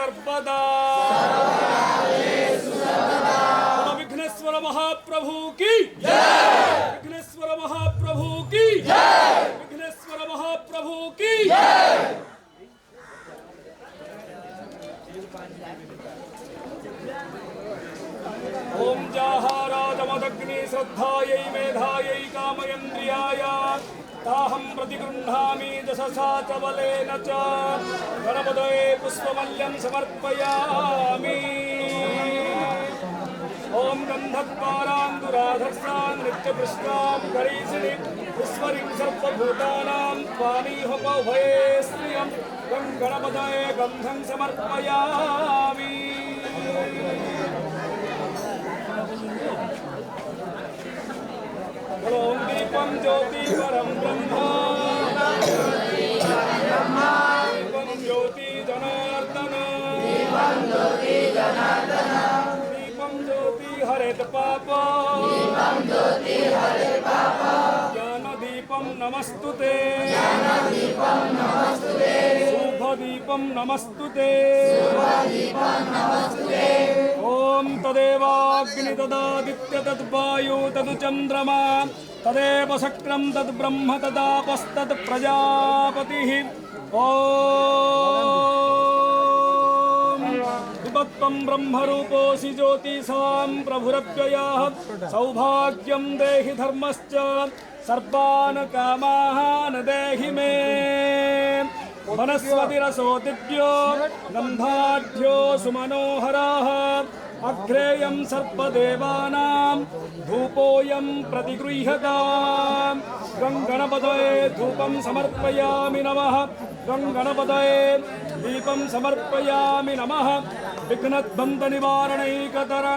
सर्वदा विघ्नेश्वर महाप्रभु की विघ्नेश्वर महाप्रभु की विघ्नेश्वर महाप्रभु की ओम जाहाराजमदग्नि श्रद्धायै मेधायै कामयन्द्रियाय ताहं प्रतिगृह्णामि दशसा च बलेन च गणपतये पुष्पमल्यं समर्पयामि। ओम गन्धद्वारान्दुराधर्षां नित्यपुष्टां करीषिणीं ईश्वरीं सर्वभूतानां त्वामीहोपभये श्रियं गणपतये गन्धं समर्पयामि। ओम दीपं ज्योति परं ब्रह्म दीपं ज्योति जनार्दन दीपं ज्योति हरेत पाप ज्ञानदीपं नमस्तुते शुभदीपं नमस्तुते ओम तदेवाग्नि तदादित्य तद्वायु तदुचन्द्रमा तदेव शक्रं तद्ब्रह्म तदापस्तत् प्रजापतिः ओम विभक्तं ब्रह्मरूपोऽसि ज्योतिषां प्रभुरव्ययः सौभाग्यं देहि धर्मश्च सर्वान् कामान् देहि मे वनस्पतिरसो दिव्यो गन्धाढ्यो सुमनोहरः अग्रेयं सर्वदेवानां धूपोऽयं प्रतिगृह्यताम् गणपतये धूपं समर्पयामि नमः गणपतये दीपं समर्पयामि नमः विघ्नध्वंसनिवारणैकतर